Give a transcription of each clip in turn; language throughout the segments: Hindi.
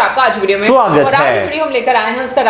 आपका आज वीडियो में स्वागत और आज है। वीडियो हम लेकर आए हैं, उसका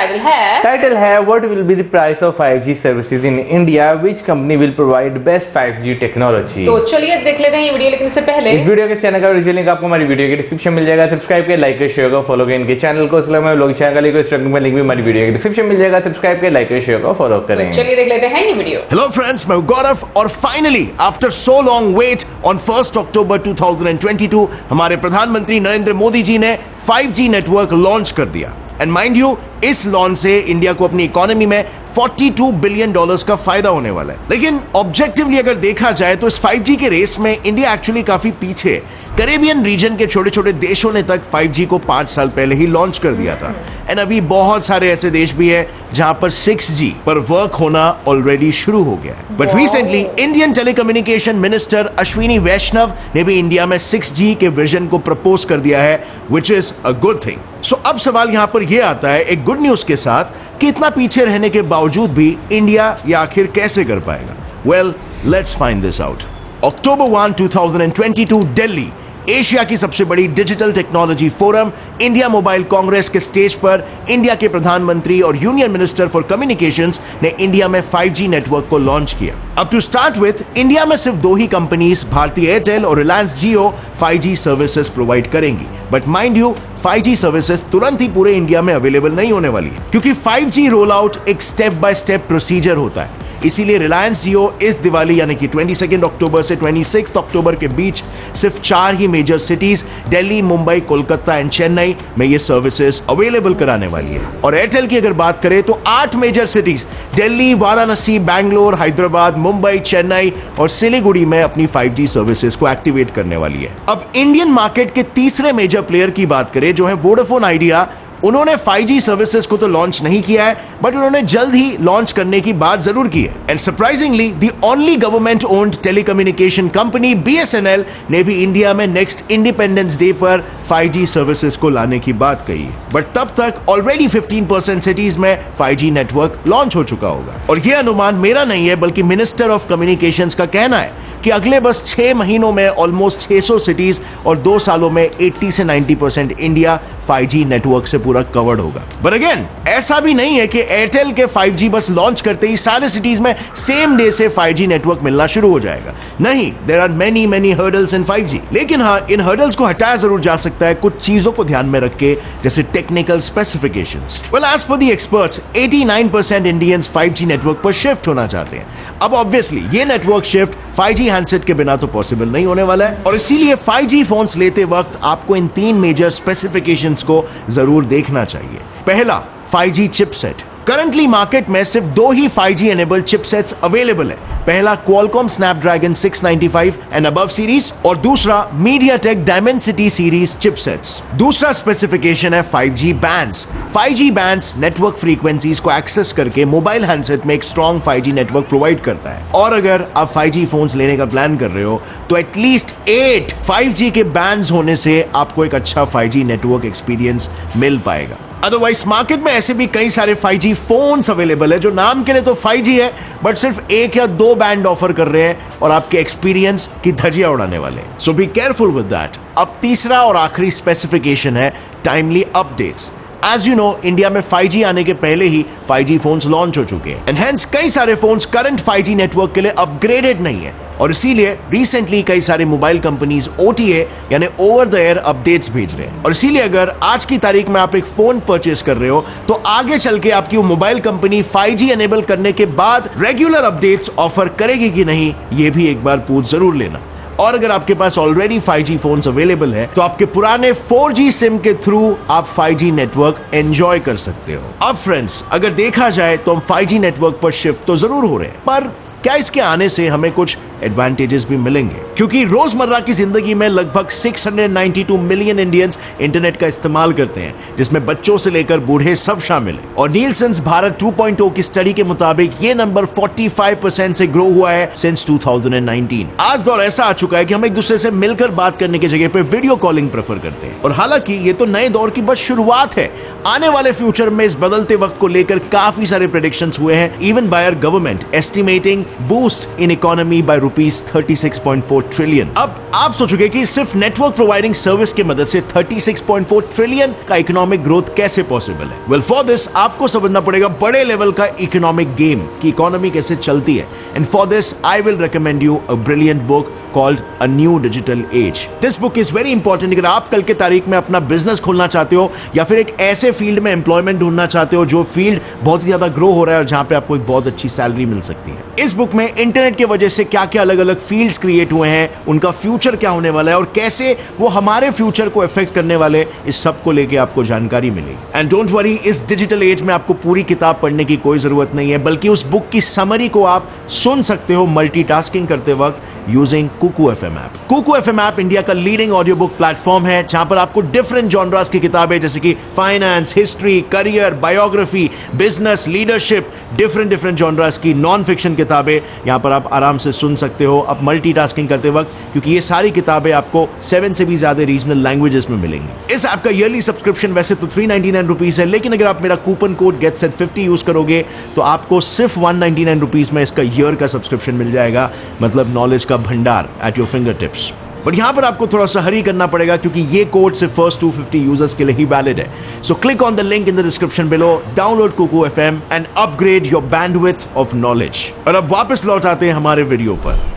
टाइटल है what will be the price of 5G services in India, which company will provide best 5G technology. तो चलिए देख लेते हैं ये वीडियो, लेकिन इससे पहले इस वीडियो के चैनल का ओरिजिनल लिंक आपको हमारी वीडियो के डिस्क्रिप्शन मिल जाएगा। सब्सक्राइब करें, लाइक करें, शेयर करें, फॉलो करें इनके चैनल को। इसलिए मैं लोग चैनल का लिंक इंस्टाग्राम में लिंक भी हमारी वीडियो के डिस्क्रिप्शन मिल जाएगा। सब्सक्राइब करें, लाइक करें, शेयर करें, फॉलो करें। चलिए देख लेते हैं ये वीडियो। हेलो फ्रेंड्स, मैं गौरव और finally after so long wait on 1 October 2022 हमारे प्रधानमंत्री नरेंद्र मोदी जी ने 5G नेटवर्क लॉन्च कर दिया। एंड माइंड यू, इस लॉन्च से इंडिया को अपनी इकोनॉमी में $42 बिलियन का फायदा होने वाला है। लेकिन ऑब्जेक्टिवली अगर देखा जाए तो इस 5G के रेस में इंडिया एक्चुअली काफी पीछे है। कैरेबियन रीजन के छोटे छोटे देशों ने तक 5G को 5 साल पहले ही लॉन्च कर दिया था। एंड अभी बहुत सारे ऐसे देश भी है जहां पर 6G पर वर्क होना ऑलरेडी शुरू हो गया है। But recently Indian telecommunication minister Ashwini Vaishnaw ने भी इंडिया में 6G के विजन को प्रपोज कर दिया है, which is a good thing. So अब सवाल यहां पर यह आता है, एक गुड न्यूज के साथ, कि इतना पीछे रहने के बावजूद भी इंडिया ये आखिर कैसे कर पाएगा? Well, let's find this out. October 1, 2022 Delhi, Asia की सबसे बड़ी digital technology forum India mobile Congress के स्टेज पर इंडिया के प्रधानमंत्री और यूनियन मिनिस्टर फॉर कम्युनिकेशंस ने इंडिया में 5G नेटवर्क को लॉन्च किया। अब टू स्टार्ट विथ, इंडिया में सिर्फ 2 ही कंपनीज, भारती एयरटेल और रिलायंस जियो 5G सर्विसेज प्रोवाइड करेंगी। But mind you, 5G services तुरंत ही पूरे इंडिया में अवेलेबल नहीं होने वाली है, क्योंकि 5G रोल आउट एक स्टेप बाय स्टेप प्रोसीजर होता है। इसीलिए रिलायंस जियो इस दिवाली यानी कि 22 अक्टूबर से 26 अक्टूबर के बीच सिर्फ 4 ही major cities Delhi, Mumbai, Kolkata and Chennai में ये सर्विसेज अवेलेबल कराने वाली है। और एयरटेल की अगर बात करें तो 8 मेजर सिटीज दिल्ली, वाराणसी, बैंगलोर, हैदराबाद, मुंबई, चेन्नई और सिलीगुड़ी में अपनी 5G सर्विसेज को एक्टिवेट करने वाली है। अब इंडियन मार्केट के तीसरे मेजर प्लेयर की बात करें जो है वोडाफोन आइडिया, उन्होंने 5G सर्विसेज को तो लॉन्च नहीं किया है, बट उन्होंने जल्द ही लॉन्च करने की बात जरूर की है। And surprisingly the only government owned telecommunication company BSNL ने भी इंडिया में नेक्स्ट इंडिपेंडेंस डे पर 5G सर्विसेज को लाने की बात कही है। बट तब तक ऑलरेडी 15% सिटीज में 5G नेटवर्क लॉन्च हो चुका होगा। और यह अनुमान मेरा नहीं है, बल्कि मिनिस्टर ऑफ कम्युनिकेशंस का कहना है कि अगले बस 6 महीनों में ऑलमोस्ट 600 सिटीज और 2 सालों में 80 से 90% इंडिया 5G नेटवर्क से पूरा कवर्ड होगा। बट अगेन, ऐसा भी नहीं है कि एयरटेल के 5G बस लॉन्च करते ही सारे सिटीज में सेम डे से 5G नेटवर्क मिलना शुरू हो जाएगा। नहीं, there are many hurdles in 5G। लेकिन हाँ, इन हर्डल्स को हटाया जरूर जा सकता है कुछ चीजों को ध्यान में रख के, जैसे technical specifications. Well, as per the experts, 89% Indians 5G network पर शिफ्ट होना चाहते हैं। अब ऑब्वियसली ये नेटवर्क शिफ्ट 5G हैंडसेट के बिना तो पॉसिबल नहीं होने वाला है, और इसीलिए 5G फोन्स लेते वक्त आपको इन 3 मेजर स्पेसिफिकेशंस को जरूर देखना चाहिए। पहला, 5G चिपसेट। करंटली मार्केट में सिर्फ 2 ही 5G एनेबल्ड चिपसेट्स अवेलेबल है। पहला Qualcomm Snapdragon 695 and above series, और दूसरा MediaTek Dimensity सीरीज चिपसेट्स। दूसरा स्पेसिफिकेशन है 5G bands. 5G bands network frequencies को एक्सेस करके मोबाइल हैंडसेट में एक स्ट्रॉन्ग 5G नेटवर्क प्रोवाइड करता है। और अगर आप 5G फोन्स लेने का प्लान कर रहे हो तो एटलीस्ट 8 5G के बैंड्स होने से आपको एक अच्छा 5G नेटवर्क एक्सपीरियंस मिल पाएगा। अदरवाइज मार्केट में ऐसे भी कई सारे 5G फोन्स अवेलेबल है जो नाम के लिए तो 5G है, बट सिर्फ 1 या 2 बैंड ऑफर कर रहे हैं और आपके एक्सपीरियंस की धज्जियां उड़ाने वाले। So be careful with that. अब तीसरा और आखिरी स्पेसिफिकेशन है timely updates. As you know, India में 5G आने के पहले ही 5G फोन्स लॉन्च हो चुके हैं, एंड हेंस कई सारे फोन्स करंट 5G नेटवर्क के लिए अपग्रेडेड नहीं है, और इसीलिए रिसेंटली कई सारे मोबाइल कंपनीज OTA यानी ओवर द एयर अपडेट्स भेज रहे हैं। और इसीलिए अगर आज की तारीख में आप एक फोन परचेस कर रहे हो तो आगे चल के आपकी वो मोबाइल कंपनी 5G एनेबल करने के बाद रेगुलर अपडेट्स ऑफर करेगी कि नहीं, ये भी एक बार पूछ जरूर लेना। और अगर आपके पास ऑलरेडी 5G फोन्स अवेलेबल है तो आपके पुराने 4G सिम के थ्रू आप 5G नेटवर्क एंजॉय कर सकते हो। अब फ्रेंड्स, अगर देखा जाए तो हम 5G नेटवर्क पर शिफ्ट तो जरूर हो रहे हैं, पर क्या इसके आने से हमें कुछ एडवांटेजेस भी मिलेंगे? क्योंकि रोजमर्रा की जिंदगी में लगभग 692 मिलियन इंडियंस इंटरनेट का इस्तेमाल करते हैं, जिसमें बच्चों से लेकर बूढ़े सब शामिल हैं। और नीलसन्स भारत 2.0 की स्टडी के मुताबिक ये नंबर 45% से ग्रो हुआ है सिंस 2019। आज दौर ऐसा आ चुका है कि हम एक दूसरे से मिलकर बात करने की जगह पे वीडियो कॉलिंग प्रेफर करते हैं। और हालांकि ये तो नए दौर की बस शुरुआत है। आने वाले फ्यूचर में इस बदलते वक्त को लेकर काफी सारे प्रेडिक्शंस हुए हैं, even by our government estimating boost in economy by rupees 36.4 trillion. अब आप सोचोगे कि सिर्फ नेटवर्क प्रोवाइडिंग सर्विस की मदद से 36.4 ट्रिलियन का इकोनॉमिक ग्रोथ कैसे पॉसिबल है? वेल, फॉर दिस आपको समझना पड़ेगा बड़े लेवल का इकोनॉमिक गेम की इकोनॉमी कैसे चलती है। And for this I will recommend you a brilliant book called A New Digital Age. This book is very important अगर आप कल के तारीख में अपना बिजनेस खोलना चाहते हो या फिर एक ऐसे फील्ड में एम्प्लॉयमेंट ढूंढना चाहते हो जो फील्ड बहुत ही ज्यादा ग्रो हो रहा है और जहां पे आपको एक बहुत अच्छी सैलरी मिल सकती है। इस बुक में इंटरनेट की वजह से क्या क्या अलग अलग फील्ड्स क्रिएट हुए हैं, उनका फ्यूचर क्या होने वाला है और कैसे वो हमारे फ्यूचर को इफेक्ट करने वाले, इस सब को लेके आपको जानकारी मिलेगी। एंड डोंट वरी, इस डिजिटल एज में आपको पूरी किताब पढ़ने की कोई जरूरत नहीं है, बल्कि उस बुक की समरी को आप सुन सकते हो मल्टीटास्किंग करते वक्त using Kuku FM app. Kuku FM app India का लीडिंग ऑडियो बुक प्लेटफॉर्म है जहां पर आपको डिफरेंट जॉनरास की किताबें जैसे कि finance, history, career, biography, business, leadership, different genres की नॉन फिक्शन किताबें यहां पर आप आराम से सुन सकते हो अब मल्टीटास्किंग करते वक्त, क्योंकि ये सारी किताबें आपको 7 से भी ज्यादा रीजनल लैंग्वेजेस में मिलेंगी। इस ऐप का ईयरली सब्सक्रिप्शन वैसे तो 399 रुपीज है, लेकिन अगर आप मेरा कूपन कोड GetSet50 यूज करोगे तो आपको सिर्फ 199 रुपीज में इसका ईयर का सब्सक्रिप्शन मिल जाएगा, मतलब नॉलेज का भंडार at your finger tips. But यहां पर आपको थोड़ा सा हरी करना पड़ेगा क्योंकि ये कोड सिर्फ फर्स्ट 250 यूजर्स के लिए ही वैलिड है। So click on the link in the description below, download Kuku FM and upgrade your bandwidth of knowledge. और अब वापस लौट आते हैं हमारे वीडियो पर।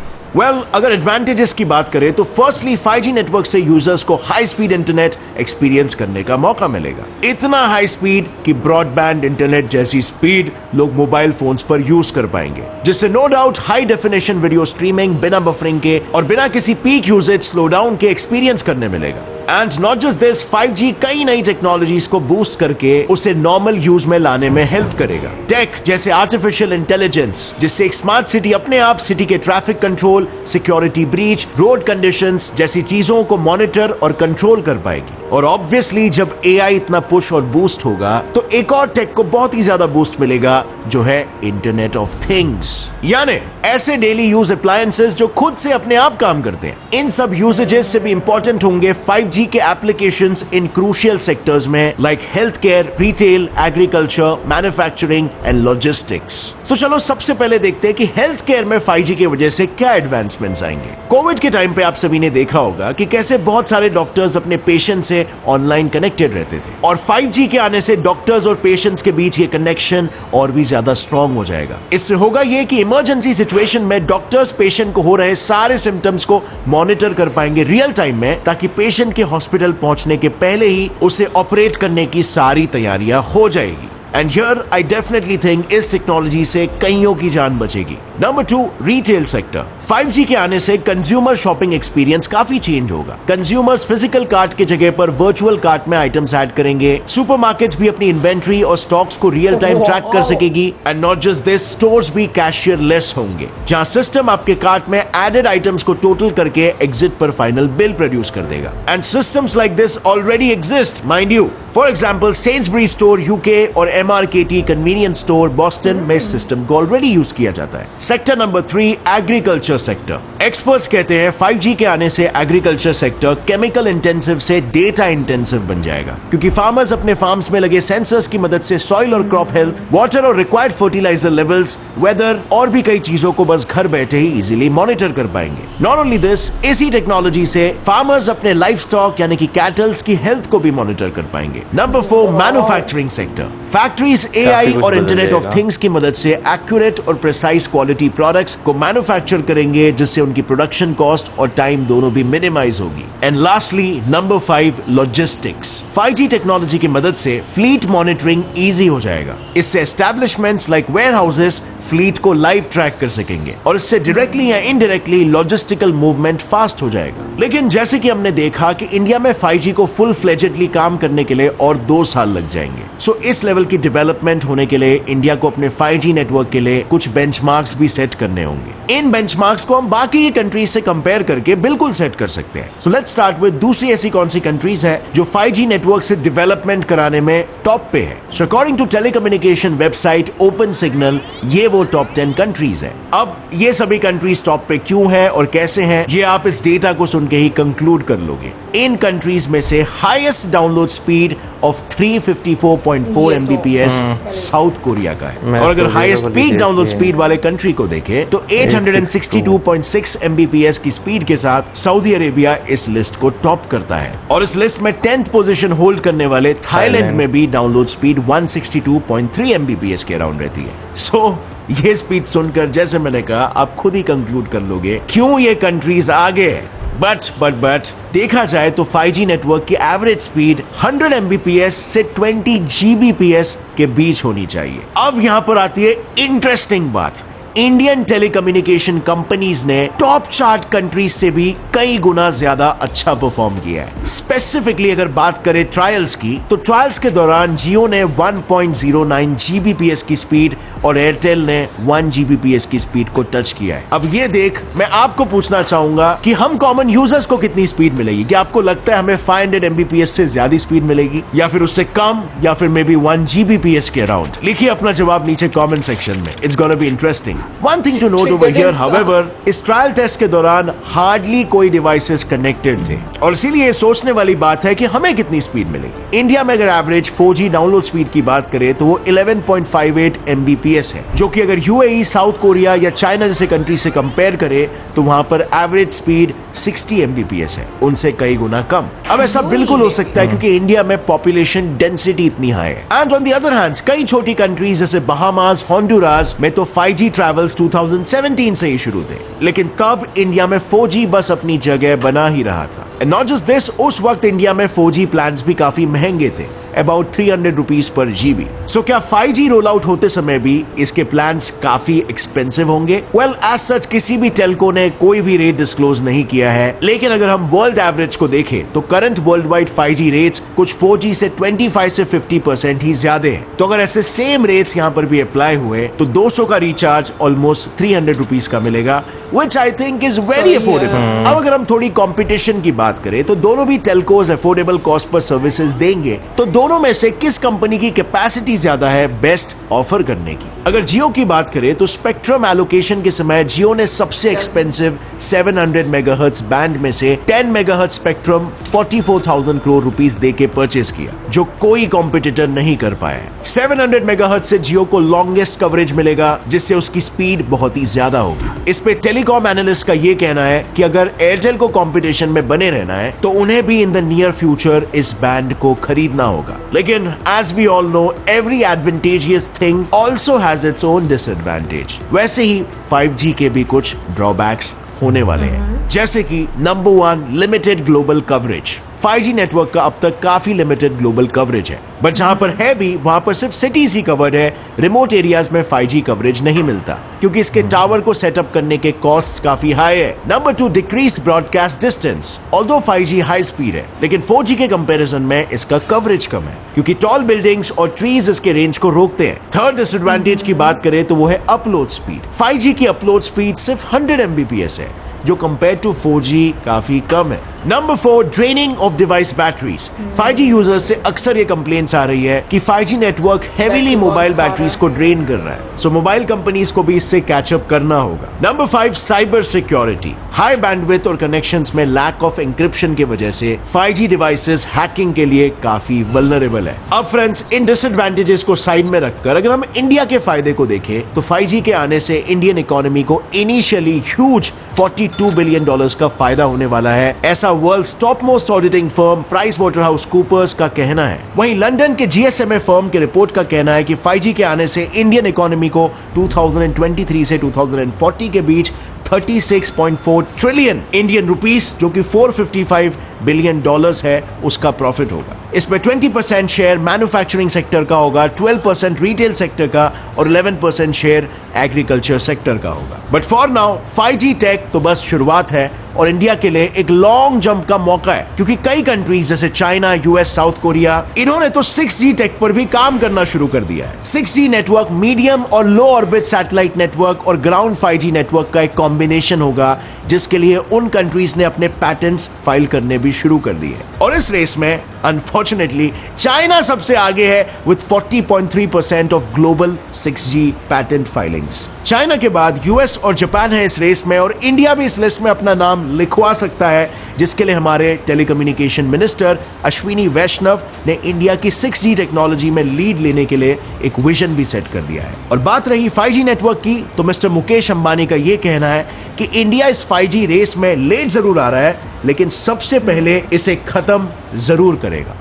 अगर एडवांटेजेस की बात करें तो फर्स्टली 5G नेटवर्क से यूजर्स को हाई स्पीड इंटरनेट एक्सपीरियंस करने का मौका मिलेगा। इतना हाई स्पीड कि ब्रॉडबैंड इंटरनेट जैसी स्पीड लोग मोबाइल फोन्स पर यूज कर पाएंगे, जिससे no doubt high definition video streaming बिना बफरिंग के और बिना किसी पीक यूजेज स्लो डाउन के एक्सपीरियंस करने मिलेगा। And not just this, 5G कई नई टेक्नोलॉजीज को बूस्ट करके उसे नॉर्मल यूज में लाने में हेल्प करेगा। टेक जैसे आर्टिफिशियल इंटेलिजेंस, जिससे एक स्मार्ट सिटी अपने आप सिटी के traffic control, security breach, road conditions जैसी चीजों को मॉनिटर और कंट्रोल कर पाएगी। और ऑब्वियसली जब AI इतना पुश और बूस्ट होगा तो एक और टेक को बहुत ही ज्यादा बूस्ट मिलेगा, जो है इंटरनेट ऑफ थिंग्स, यानी ऐसे डेली यूज अप्लायंसेस जो खुद से अपने आप काम करते हैं। इन सब यूजेजेस से भी इंपॉर्टेंट होंगे 5G के एप्लीकेशंस इन क्रूशियल सेक्टर्स में like health care, retail, agriculture, manufacturing and logistics. तो चलो सबसे पहले देखते हैं कि हेल्थ केयर में 5G की वजह से क्या एडवांसमेंट्स आएंगे। कोविड के टाइम पे आप सभी ने देखा होगा कि कैसे बहुत सारे डॉक्टर्स अपने पेशेंट से ऑनलाइन कनेक्टेड रहते थे, और 5G के आने से डॉक्टर्स और पेशेंट्स के बीच ये कनेक्शन और भी ज्यादा स्ट्रांग हो जाएगा। इससे होगा ये कि इमरजेंसी सिचुएशन में डॉक्टर्स पेशेंट को हो रहे सारे सिम्टम्स को मॉनिटर कर पाएंगे रियल टाइम में, ताकि पेशेंट के हॉस्पिटल पहुंचने के पहले ही उसे ऑपरेट करने की सारी तैयारियां हो जाएगी। And here I definitely think इस टेक्नोलॉजी से कईयों की जान बचेगी। Number 2, retail sector. 5G के आने से कंज्यूमर शॉपिंग एक्सपीरियंस काफी चेंज होगा। कंज्यूमर्स फिजिकल कार्ट की जगह पर वर्चुअल कार्ट में आइटम्स ऐड करेंगे। सुपरमार्केट्स भी अपनी इन्वेंट्री और स्टॉक्स को रियल टाइम ट्रैक कर सकेगी। And not just this, stores भी कैशियर लेस होंगे, जहां सिस्टम आपके कार्ट में एडेड आइटम्स को टोटल करके एग्जिट पर फाइनल बिल प्रोड्यूस कर देगा। And systems like this already exist, mind you. For example Sainsbury store UK और MRKT कन्वीनियंस स्टोर बॉस्टन में इस सिस्टम को ऑलरेडी यूज किया जाता है। Sector number 3, agriculture sector. Experts कहते हैं 5G के आने से एग्रीकल्चर सेक्टर केमिकल इंटेंसिव से डेटा इंटेंसिव बन जाएगा, क्योंकि फार्मर्स अपने फार्म्स में लगे सेंसर्स की मदद से सॉइल और क्रॉप हेल्थ, वाटर और रिक्वायर्ड फर्टिलाइजर लेवल्स, वेदर और भी कई चीजों को बस घर बैठे ही इजीली मॉनिटर कर पाएंगे। नॉट ओनली दिस, इसी टेक्नोलॉजी से फार्मर्स अपने लाइफ स्टॉक यानी कि कैटल्स की हेल्थ को भी मॉनिटर कर पाएंगे। Number 4, manufacturing sector. Factories AI और इंटरनेट ऑफ थिंग्स की मदद से एक्यूरेट और प्रिसाइज क्वालिटी प्रोडक्ट्स को मैन्युफैक्चर करेंगे, जिससे उनकी प्रोडक्शन कॉस्ट और टाइम दोनों भी मिनिमाइज होगी। And lastly number 5, logistics. 5G technology की मदद से फ्लीट मॉनिटरिंग इजी हो जाएगा। इससे एस्टैब्लिशमेंट्स लाइक वेयरहाउसेस फ्लीट को लाइव ट्रैक कर सकेंगे और इससे डायरेक्टली या इनडायरेक्टली लॉजिस्टिकल मूवमेंट फास्ट हो जाएगा। लेकिन जैसे कि हमने देखा कि इंडिया में 5G को फुल फ्लेजेडली काम करने के लिए और 2 साल लग जाएंगे। सो इस लेवल की डेवलपमेंट होने के लिए इंडिया को अपने 5G नेटवर्क के लिए कुछ बेंचमार्क्स भी सेट करने होंगे। इन बेंचमार्क्स को हम बाकी कंट्रीज से कंपेयर करके बिल्कुल सेट कर सकते हैं। सो लेट्स स्टार्ट विद दूसरी ऐसी कौन सी कंट्रीज है जो 5G नेटवर्क से डेवलपमेंट कराने में टॉप पे है। So according to telecommunication website open signal, ये वो टॉप 10 कंट्रीज है। अब ये सभी कंट्रीज टॉप पे क्यों है और कैसे हैं, ये आप इस डेटा को सुन के ही कंक्लूड कर लोगे। इन कंट्रीज में से highest download speed of 354.4 Mbps south Korea का है। और अगर तो हाईएस्ट वीडियो को पीक डाउनलोड देखिए। स्पीड वाले कंट्री को देखें तो 862.6 Mbps की स्पीड के साथ सऊदी अरेबिया इस लिस्ट को टॉप करता है। और इस लिस्ट में 10th पोजीशन होल्ड करने वाले थाईलैंड में भी डाउनलोड स्पीड 162.3 Mbps के अराउंड रहती है। सो ये स्पीड सुनकर जैसे मैंने कहा आप खुद ही कंक्लूड कर लोगे क्यों ये कंट्रीज आगे है। बट देखा जाए तो 5G नेटवर्क की एवरेज स्पीड 100 Mbps से 20 Gbps के बीच होनी चाहिए। अब यहां पर आती है इंटरेस्टिंग बात। इंडियन टेलीकम्युनिकेशन कंपनीज ने टॉप चार्ट कंट्रीज से भी कई गुना ज्यादा अच्छा परफॉर्म किया है। स्पेसिफिकली अगर बात करें ट्रायल्स की तो ट्रायल्स के दौरान जियो ने 1.09 Gbps की स्पीड और एयरटेल ने 1 Gbps की स्पीड को टच किया है। अब ये देख मैं आपको पूछना चाहूंगा कि हम कॉमन यूजर्स को कितनी स्पीड मिलेगी। क्या आपको लगता है हमें 500 Mbps से ज्यादा स्पीड मिलेगी या फिर उससे कम या फिर मे बी 1 Gbps के अराउंड? लिखिए अपना जवाब नीचे कमेंट सेक्शन में। It's gonna be interesting. One thing to note over here, however, इस ट्रायल टेस्ट के दौरान हार्डली कोई डिवाइसेस कनेक्टेड थे और इसीलिए ये सोचने वाली बात है कि हमें कितनी स्पीड मिलेगी। इंडिया में अगर एवरेज 4G डाउनलोड स्पीड की बात करें तो वो 11.58 Mbps है, जो कि अगर यूएई, साउथ कोरिया या चाइना जैसे कंट्री से कंपेयर करे तो वहां पर एवरेज स्पीड 60 Mbps है, उनसे कई गुना कम। अब ऐसा बिल्कुल हो सकता है क्योंकि इंडिया में पॉपुलेशन डेंसिटी इतनी हाई है। And on the other hand कई छोटी कंट्रीज जैसे बहामास, होंडुरास में तो 5G ट्रैवल्स 2017 से ही शुरू थे, लेकिन तब इंडिया में 4G बस अपनी जगह बना ही रहा था। एंड नॉट जस्ट दिस, उस वक्त इंडिया में 4G प्लान्स भी काफी महंगे थे, अबाउट 300 रुपीज पर GB। सो क्या 5G रोल आउट होते समय भी इसके प्लान्स काफी एक्सपेंसिव होंगे? वेल, एज सच किसी भी टेलको ने कोई भी रेट डिस्क्लोज नहीं किया है, लेकिन अगर हम वर्ल्ड एवरेज को देखें तो current world wide 5G rates कुछ 4G से 25 से 50% ही ज्यादा है। तो अगर ऐसे सेम रेट्स यहाँ पर भी अप्लाई हुए तो 200 का रिचार्ज ऑलमोस्ट 300 रुपीज का मिलेगा, which I think is very affordable। अब अगर हम थोड़ी कंपटीशन की बात करें तो दोनों भी telcos affordable cost per services देंगे, तो दोनों में से किस कंपनी की कैपेसिटी ज्यादा है बेस्ट ऑफर करने की? अगर जियो की बात करें तो स्पेक्ट्रम एलोकेशन के समय जियो ने सबसे एक्सपेंसिव 700 मेगाहर्ट्ज बैंड में से 10 मेगाहर्ट्ज स्पेक्ट्रम 44,000 करोड़ रुपीस देके परचेस किया, जो कोई कॉम्पिटिटर नहीं कर पाया है। 700 मेगाहर्ट्ज से जियो को लॉन्गेस्ट कवरेज मिलेगा, जिससे उसकी स्पीड बहुत ही ज्यादा होगी। इस पे टेलीकॉम एनालिस्ट का ये कहना है कि अगर एयरटेल को कंपटीशन में बने रहना है तो उन्हें भी इन द नियर फ्यूचर इस बैंड को खरीदना होगा। लेकिन as we all know, every advantageous thing also has its own disadvantage. वैसे ही 5G के भी कुछ ड्रॉबैक्स होने वाले हैं, जैसे कि number 1, limited global coverage. 5G network का अब तक काफी लिमिटेड ग्लोबल कवरेज है, बट जहां पर है भी वहां पर सिर्फ सिटीज ही कवर्ड है। रिमोट एरियाज में 5G कवरेज नहीं मिलता क्योंकि इसके टावर को सेटअप करने के कॉस्ट काफी हाई है। Number 2, decrease broadcast distance. Although 5G high speed है, लेकिन 4G के कंपैरिजन में इसका कवरेज कम है क्योंकि टॉल बिल्डिंग्स और ट्रीज इसके रेंज को रोकते हैं। थर्ड डिसएडवांटेज की बात करें तो वो है अपलोड स्पीड। 5G की अपलोड स्पीड सिर्फ 100 Mbps है, जो कंपेयर टू 4G काफी कम है। Number 4, draining of device batteries. 5G users से अक्सर ये कंप्लेंट्स आ रही है कि 5G network heavily mobile batteries को ड्रेन कर रहा है, सो मोबाइल कंपनीज को भी इससे कैचअप करना होगा। Number 5, cyber security. High bandwidth और कनेक्शंस में लैक ऑफ एन्क्रिप्शन की वजह से 5G डिवाइसेस हैकिंग के लिए काफी वल्नरेबल है। अब फ्रेंड्स, इन डिसएडवांटेजेस को साइड में रखकर अगर हम इंडिया के फायदे को देखें तो 5G के आने से इंडियन इकोनॉमी को इनिशियली ह्यूज $42 बिलियन का फायदा होने वाला है, ऐसा world's top most auditing firm PricewaterhouseCoopers का कहना है। वहीं लंदन के GSMA फर्म के रिपोर्ट का कहना है कि 5G के आने से इंडियन इकोनॉमी को 2023 से 2040 के बीच 36.4 ट्रिलियन इंडियन रुपीस, जो कि $455 बिलियन है, उसका प्रॉफिट होगा। इसमें 20% शेयर मैन्युफैक्चरिंग सेक्टर का होगा, 12% रिटेल सेक्टर का और 11% शेयर एग्रीकल्चर सेक्टर का होगा। But for now 5G take तो बस शुरुआत है और इंडिया के लिए एक लॉन्ग जंप का मौका है, क्योंकि कई कंट्रीज जैसे चाइना, यूएस, साउथ कोरिया, इन्होंने तो 6G टेक पर भी काम करना शुरू कर दिया है। 6G नेटवर्क मीडियम और लो ऑर्बिट सैटेलाइट नेटवर्क और ग्राउंड 5G नेटवर्क का एक कॉम्बिनेशन होगा, जिसके लिए उन कंट्रीज ने अपने पैटेंट्स फाइल करने भी शुरू कर दिए। और इस रेस में अनफॉर्चुनेटली चाइना सबसे आगे है with 40.3% of global 6G patent filings. China के बाद यूएस और जापान है इस रेस में, और इंडिया भी इस लिस्ट में अपना नाम लिखवा सकता है, जिसके लिए हमारे टेलीकम्युनिकेशन मिनिस्टर अश्विनी वैष्णव ने इंडिया की 6G टेक्नोलॉजी में लीड लेने के लिए एक विजन भी सेट कर दिया है। और बात रही 5G नेटवर्क की, तो मिस्टर मुकेश अंबानी का यह कहना है कि इंडिया इस 5G रेस में लेट जरूर आ रहा है, लेकिन सबसे पहले इसे खत्म जरूर करेगा।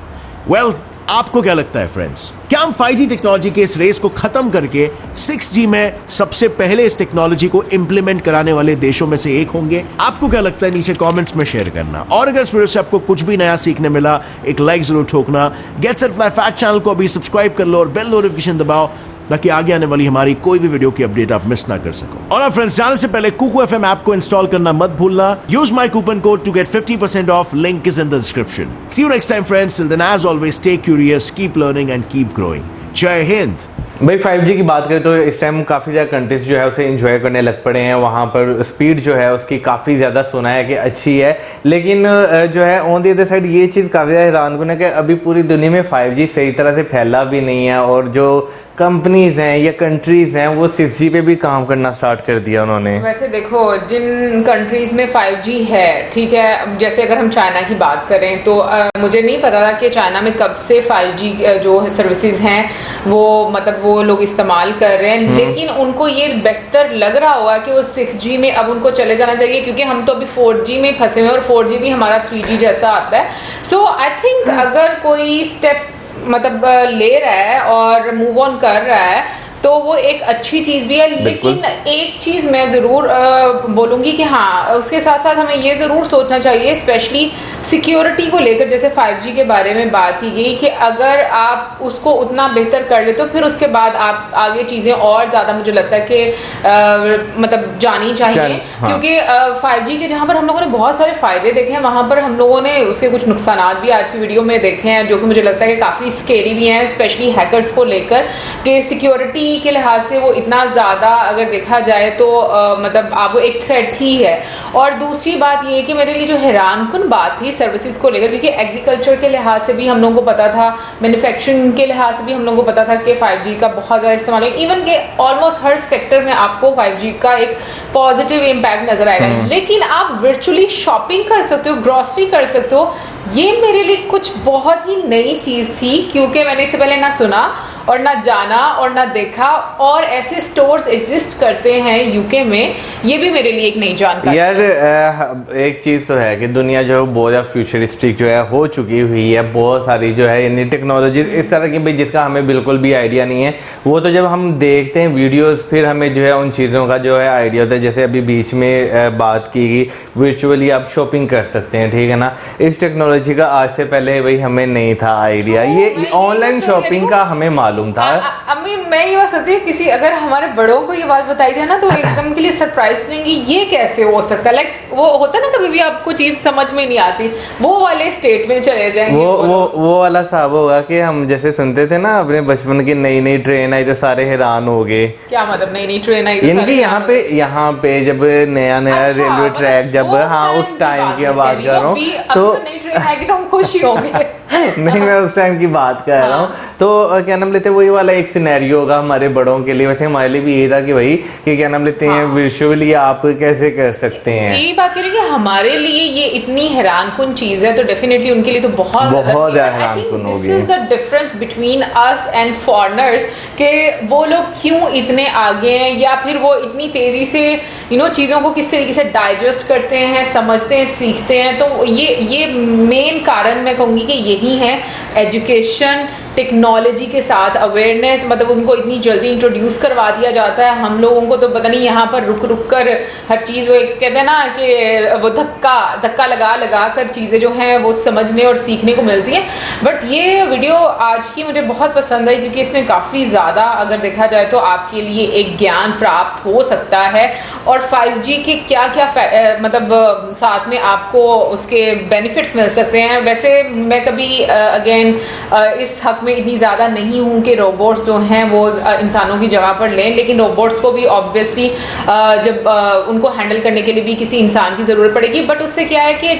वेल, आपको क्या लगता है फ्रेंड्स, क्या हम 5G टेक्नोलॉजी के इस रेस को खत्म करके 6G में सबसे पहले इस टेक्नोलॉजी को इंप्लीमेंट कराने वाले देशों में से एक होंगे? आपको क्या लगता है नीचे कमेंट्स में शेयर करना। और अगर इस वीडियो से आपको कुछ भी नया सीखने मिला, एक लाइक जरूर ठोकना। Get set fly fact channel को अभी सब्सक्राइब कर लो और बेल नोटिफिकेशन दबाओ, ताकि आगे आने वाली हमारी कोई भी वीडियो की अपडेट आप मिस ना कर सको। और फ्रेंड्स, जाने से पहले कुकू FM ऐप को इंस्टॉल करना मत भूलना। Use my coupon code to get 50% off, link is in the description. See you next time friends, till then as always stay curious, keep learning and keep growing. जय हिंद। भाई 5G की बात करें तो इस टाइम काफ़ी ज़्यादा कंट्रीज जो है उसे एंजॉय करने लग पड़े हैं। वहाँ पर स्पीड जो है उसकी काफ़ी ज़्यादा सुना है कि अच्छी है, लेकिन जो है ऑन दी अदर साइड ये चीज़ काफ़ी ज़्यादा हैरानकुन है कि अभी पूरी दुनिया में 5G सही तरह से फैला भी नहीं है, और जो कंपनीज हैं या कंट्रीज हैं वो 6G पे भी काम करना स्टार्ट कर दिया उन्होंने। वैसे देखो, जिन कंट्रीज में 5G है, ठीक है, जैसे अगर हम चाइना की बात करें तो मुझे नहीं पता था कि चाइना में कब से 5G जो सर्विसेज हैं वो मतलब वो लोग इस्तेमाल कर रहे हैं, लेकिन उनको ये बेहतर लग रहा होगा कि वो 6G में अब उनको चले जाना चाहिए, क्योंकि हम तो अभी 4G में फंसे हुए हैं और 4G भी हमारा 3G जैसा आता है। सो आई थिंक अगर कोई स्टेप मतलब ले रहा है और मूव ऑन कर रहा है तो वो एक अच्छी चीज भी है, लेकिन एक चीज मैं जरूर बोलूंगी कि हाँ, उसके साथ साथ हमें ये जरूर सोचना चाहिए, स्पेशली सिक्योरिटी को लेकर, जैसे 5G के बारे में बात की गई कि अगर आप उसको उतना बेहतर कर ले तो फिर उसके बाद आप आगे चीजें और ज्यादा मुझे लगता है कि मतलब जानी चाहिए। हाँ। क्योंकि 5G के जहां पर हम लोगों ने बहुत सारे फायदे देखे हैं, वहां पर हम लोगों ने उसके कुछ नुकसान भी आज की वीडियो में देखे हैं, जो कि मुझे लगता है कि काफी स्केरी भी हैं, स्पेशली हैकर्स को लेकर, कि सिक्योरिटी के लिहाज से वो इतना ज्यादा अगर देखा जाए तो मतलब आपको एक थ्रेट ही है। और दूसरी बात ये कि मेरे लिए जो हैरानकुन बात थी सर्विसेज को लेकर, क्योंकि एग्रीकल्चर के लिहाज से भी हम लोगों को पता था, मैन्युफैक्चरिंग के लिहाज से भी हम लोगों को पता था कि 5G का बहुत ज्यादा इस्तेमाल है, इवन के ऑलमोस्ट हर सेक्टर में आपको 5G का एक पॉजिटिव इम्पैक्ट नजर आएगा। लेकिन आप वर्चुअली शॉपिंग कर सकते हो, ग्रोसरी कर सकते हो, ये मेरे लिए कुछ बहुत ही नई चीज थी, क्योंकि मैंने इससे पहले ना सुना और ना जाना और ना देखा, और ऐसे स्टोर्स एग्जिस्ट करते हैं यूके में, ये भी मेरे लिए एक नई जानकारी। यार एक चीज तो है कि दुनिया जो है बहुत ज्यादा फ्यूचरिस्टिक जो है हो चुकी हुई है, बहुत सारी जो है यानी टेक्नोलॉजी इस तरह की भाई जिसका हमें बिल्कुल भी आइडिया नहीं है, वो तो जब हम देखते हैं वीडियोस फिर हमें जो है उन चीजों का जो है आइडिया होता है। जैसे अभी बीच में बात की गई वर्चुअली आप शॉपिंग कर सकते हैं, ठीक है ना, इस टेक्नोलॉजी का आज से पहले भाई हमें नहीं था आइडिया, ये ऑनलाइन शॉपिंग का हमें मालूम था। अभी मैं ये बात सोचती हूँ, किसी अगर हमारे बड़ों को ये बात बताई जाए ना तो एकदम के लिए सरप्राइज होंगे, ये कैसे हो सकता है। लाइक वो होता है ना, कभी भी आपको चीज समझ में नहीं आती, वो वाले स्टेट में चले जाएंगे। वो वाला साहब होगा कि हम जैसे सुनते थे ना अपने बचपन की, नई नई ट्रेन आई तो सारे हैरान हो गए। क्या मतलब नई नई ट्रेन आई? इनकी यहाँ पे जब नया रेलवे ट्रैक, जब हाँ उस टाइम की बात कर रहा हूँ, तो नई ट्रेन आएगी तो हम खुश ही होंगे। नहीं, मैं उस टाइम की बात कर रहा हूँ। तो क्या नाम लेते, वही वाला एक सिनेरियो होगा हमारे बड़ों के लिए। वैसे हमारे लिए भी ये था कि भाई कि क्या नाम लेते हैं, विजुअली आप कैसे कर सकते हैं। यही बात करें कि हमारे लिए ये इतनी हैरानकुन चीज है, तो डेफिनेटली उनके लिए तो बहुत ज्यादा हैरानकुन होगी। This is the difference between us and foreigners, कि वो लोग क्यों इतने आगे हैं, या फिर वो इतनी तेजी से चीजों को किस तरीके से डाइजेस्ट करते हैं, समझते हैं, सीखते हैं। तो ये मेन कारण मैं कहूंगी कि यही है, एजुकेशन, टेक्नोलॉजी के साथ अवेयरनेस, मतलब उनको इतनी जल्दी इंट्रोड्यूस करवा दिया जाता है। हम लोगों को तो पता नहीं, यहाँ पर रुक रुक कर हर चीज, वो कहते हैं ना कि वो धक्का लगा कर चीजें जो हैं वो समझने और सीखने को मिलती हैं। बट ये वीडियो आज की मुझे बहुत पसंद आई, क्योंकि इसमें काफी ज्यादा अगर देखा जाए तो आपके लिए एक ज्ञान प्राप्त हो सकता है, और 5G के क्या मतलब साथ में आपको उसके बेनिफिट्स मिल सकते हैं। वैसे मैं कभी अगेन इस हक हक में इतनी ज्यादा नहीं हूँ कि रोबोट्स जो हैं वो इंसानों की जगह पर लें, लेकिन रोबोट्स को भी ऑब्वियसली जब उनको हैंडल करने के लिए भी किसी इंसान की जरूरत पड़ेगी, बट उससे क्या है कि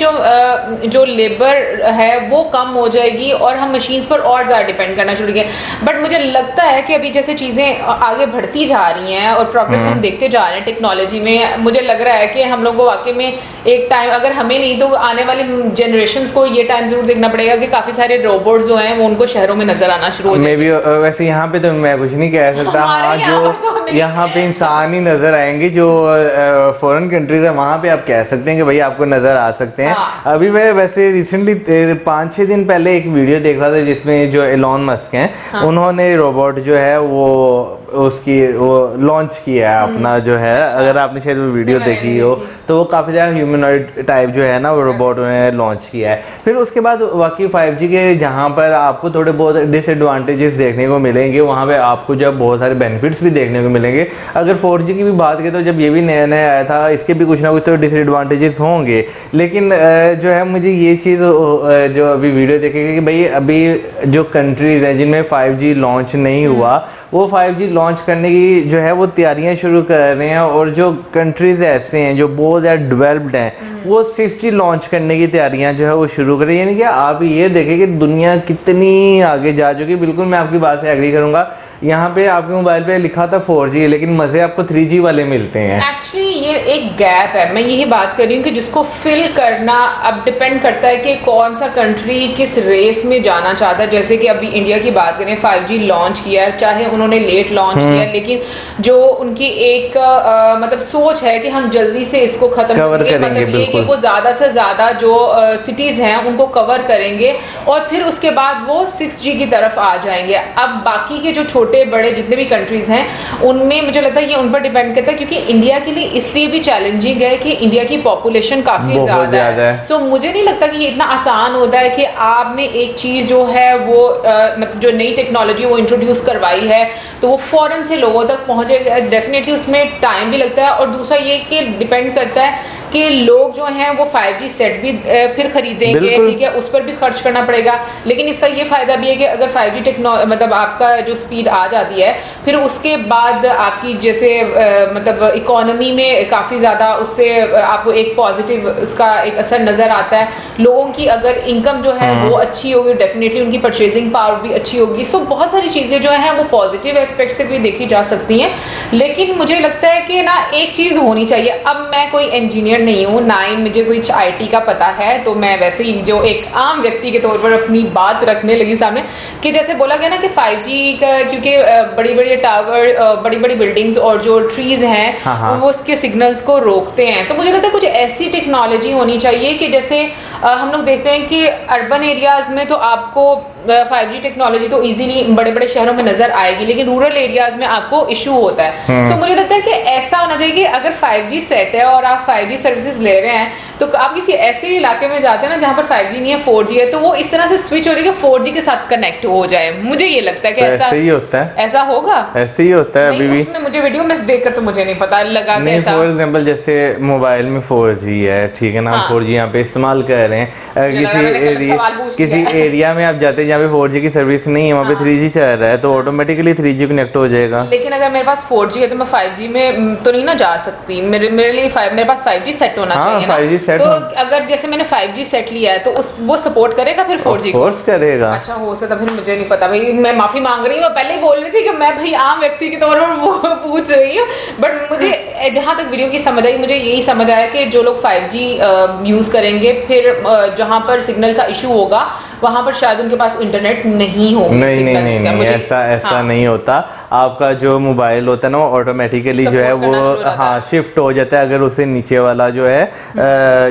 जो लेबर है वो कम हो जाएगी और हम मशीन्स पर और ज्यादा डिपेंड करना शुरू करेंगे। बट मुझे लगता है कि अभी जैसे चीजें आगे बढ़ती जा रही हैं और प्रोग्रेस हम देखते जा रहे हैं टेक्नोलॉजी में, मुझे लग रहा है कि हम लोग को वाकई में एक टाइम, अगर हमें नहीं तो आने वाले जनरेशंस को ये टाइम जरूर देखना पड़ेगा कि काफी सारे रोबोट जो हैं वो उनको शहरों में नजर आना शुरू हो जाएंगे। वैसे यहाँ पे तो मैं कुछ नहीं कह सकता। हाँ, जो यहाँ पे इंसान ही नजर आएंगे, जो फॉरेन कंट्रीज है वहां पे आप कह सकते हैं कि भाई आपको नजर आ सकते हैं। हाँ। अभी मैं वैसे रिसेंटली 5-6 दिन पहले एक वीडियो देख रहा था जिसमें जो एलॉन मस्क हैं, हाँ। उन्होंने रोबोट जो है वो लॉन्च किया है अपना जो है। अच्छा। अगर आपने शायद वो वीडियो देखी हो तो वो काफी ज्यादा ह्यूमनॉइड टाइप जो है ना वो रोबोट उन्होंने लॉन्च किया है। फिर उसके बाद वाकई 5G के जहाँ पर आपको थोड़े बहुत डिसएडवांटेजेस देखने को मिलेंगे, वहाँ पे आपको जब बहुत सारे बेनिफिट्स भी देखने को मिलेंगे। अगर 4G की भी बात करें तो जब ये भी नया नया आया था, इसके भी कुछ ना कुछ तो डिसएडवांटेजेस होंगे, लेकिन जो है मुझे ये चीज़ जो अभी वीडियो देखेंगे कि भाई अभी जो कंट्रीज हैं जिनमें 5G लॉन्च नहीं हुआ, वो 5G लॉन्च करने की जो है वो तैयारियां शुरू कर रहे हैं, और जो कंट्रीज ऐसे हैं जो बहुत ज़्यादा डेवलप्ड हैं वो 6G लॉन्च करने की तैयारियां जो है वो शुरू करें। यानी कि आप ये देखें कि दुनिया कितनी आगे जा चुकी। बिल्कुल मैं आपकी बात से एग्री करूंगा। यहाँ पे आपके मोबाइल पे लिखा था 4G, लेकिन मजे आपको 3G वाले मिलते हैं। एक्चुअली ये एक गैप है, मैं यही बात कर रही हूँ कि जिसको फिल करना अब डिपेंड करता है कि कौन सा कंट्री किस रेस में जाना चाहता है। जैसे कि अभी इंडिया की बात करें, 5G लॉन्च किया है, चाहे उन्होंने लेट लॉन्च किया, लेकिन जो उनकी एक मतलब सोच है कि हम जल्दी से इसको खत्म करेंगे, मतलब ये कि वो ज्यादा से ज्यादा जो सिटीज हैं उनको कवर करेंगे और फिर उसके बाद वो 6G की तरफ आ जाएंगे। अब बाकी के जो छोटे बड़े जितने भी कंट्रीज हैं उनमें मुझे लगता है ये उन पर डिपेंड करता है, क्योंकि इंडिया के लिए इसलिए भी चैलेंजिंग है कि इंडिया की पॉपुलेशन काफी ज्यादा है। सो मुझे नहीं लगता कि ये इतना आसान होता है कि आपने एक चीज जो है वो मतलब जो नई टेक्नोलॉजी वो इंट्रोड्यूस करवाई है तो वो फौरन से लोगों तक पहुंचेगा। डेफिनेटली उसमें टाइम भी लगता है, और दूसरा ये कि डिपेंड करता है कि लोग जो हैं वो 5G सेट भी फिर खरीदेंगे, ठीक है, उस पर भी खर्च करना पड़ेगा। लेकिन इसका ये फायदा भी है कि अगर 5G टेक्नोलॉजी मतलब आपका जो स्पीड आ जाती है, फिर उसके बाद आपकी जैसे मतलब इकोनॉमी में काफी ज्यादा उससे आपको एक पॉजिटिव उसका एक असर नजर आता है। लोगों की अगर इनकम जो है वो अच्छी होगी, डेफिनेटली उनकी परचेजिंग पावर भी अच्छी होगी। सो बहुत सारी चीजें जो है वो पॉजिटिव एस्पेक्ट से भी देखी जा सकती हैं। लेकिन मुझे लगता है कि ना एक चीज होनी चाहिए, अब मैं कोई इंजीनियर नहीं हूँ, ना ही मुझे कुछ IT का पता है, तो मैं वैसे ही जो एक आम व्यक्ति के तौर पर अपनी बात रखने लगी सामने कि जैसे बोला गया ना कि 5G का, क्योंकि बड़ी बड़ी टावर, बड़ी बड़ी बिल्डिंग्स और जो ट्रीज हैं वो उसके सिग्नल्स को रोकते हैं। तो मुझे लगता है कुछ ऐसी टेक्नोलॉजी होनी चाहिए कि जैसे हम लोग देखते हैं कि अर्बन एरियाज में तो आपको 5G टेक्नोलॉजी तो इजीली बड़े बड़े शहरों में नजर आएगी, लेकिन रूरल एरियाज में आपको इशू होता है। सो मुझे लगता है कि ऐसा होना चाहिए कि अगर 5G सेट है और आप 5G सर्विसेज ले रहे हैं, तो आप किसी ऐसे इलाके में जाते हैं ना जहां पर 5G नहीं है, 4G है, तो वो इस तरह से स्विच हो रही है कि 4G के साथ कनेक्ट हो जाए। मुझे ये लगता है कि ऐसा ही होता है, ऐसा होगा, ऐसे ही होता है। अभी भी मुझे वीडियो में देखकर तो मुझे नहीं पता लगा कि ऐसा। फॉर एग्जांपल जैसे मोबाइल में 4G है, ठीक है ना, हम 4G यहाँ पे इस्तेमाल कर रहे हैं। किसी एरिया में आप जाते हैं जहाँ पे 4G की सर्विस नहीं है, वहाँ पे 3G चल रहा है, तो ऑटोमेटिकली 3G कनेक्ट हो जाएगा। लेकिन अगर मेरे पास 4G है तो मैं 5G में तो नहीं ना जा सकती, मेरे लिए मेरे पास 5G सेट होना चाहिए ना। 5G सेट, तो अगर जैसे मैंने 5G सेट लिया है तो वो सपोर्ट करेगा फिर 4G को करेगा। अच्छा, हो सकता फिर मुझे नहीं पता भाई, मैं माफी मांग रही हूँ। मैं पहले ही बोल रही थी कि मैं भाई आम व्यक्ति के तौर पर वो पूछ रही हूँ, बट मुझे जहां तक वीडियो की समझ आई, मुझे यही समझ आया कि जो लोग 5G यूज करेंगे, फिर जहां पर सिग्नल का इशू होगा वहां पर शायद उनके पास इंटरनेट नहीं होगा। नहीं, ऐसा नहीं होता। आपका जो मोबाइल होता है ना ऑटोमेटिकली जो है वो शिफ्ट हो जाता है अगर उसे नीचे वाला जो है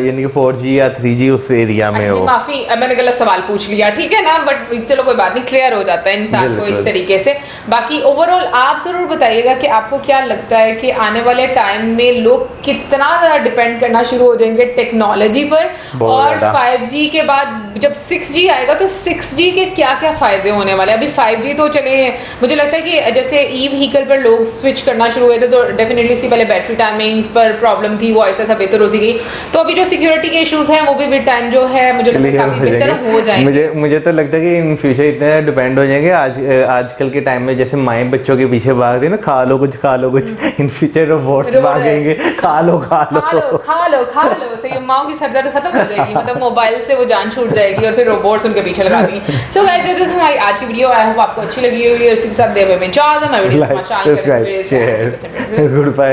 यानी कि 4G या 3G उस एरिया में हो। माफी, मैंने गलत सवाल पूछ लिया, ठीक है ना, बट चलो कोई बात नहीं, क्लियर हो जाता है इंसान को इस तरीके से। बाकी ओवरऑल आप जरूर बताइएगा कि आपको क्या लगता है कि आने वाले टाइम में लोग कितना ज्यादा डिपेंड करना शुरू हो जाएंगे टेक्नोलॉजी पर, और 5G के बाद जब 6G आएगा तो 6G के क्या क्या फायदे होने वाले हैं। अभी 5G तो चले, मुझे लगता है कि जैसे ई व्हीकल पर लोग स्विच करना शुरू हुए थे तो डेफिनेटली इससे पहले बैटरी टाइमिंग्स पर प्रॉब्लम थी, वो ऐसा बेहतर होती गई। तो अभी जो सिक्योरिटी के इश्यूज हैं वो भी विद टाइम जो है मुझे लगता है काफी बेहतर हो जाएंगे। मुझे तो लगता है कि इन फ्यूचर इतने डिपेंड हो जाएंगे आजकल के टाइम में, जैसे माएँ बच्चों के पीछे भागती है ना, खा लो कुछ इन फ्यूचर रोबोट्स भागेंगे, खा लो सही, माओ की सरदर्द खत्म हो जाएगी, मतलब मोबाइल से वो जान छूट जाएगी और फिर रोबोट्स उनके पीछे लगा देंगे। सो गाइस, ये तो हमारी आज की वीडियो, आई होप आपको अच्छी लगी होगी और इसी के साथ देवे में चाह मैं वीडियो गुड बाय।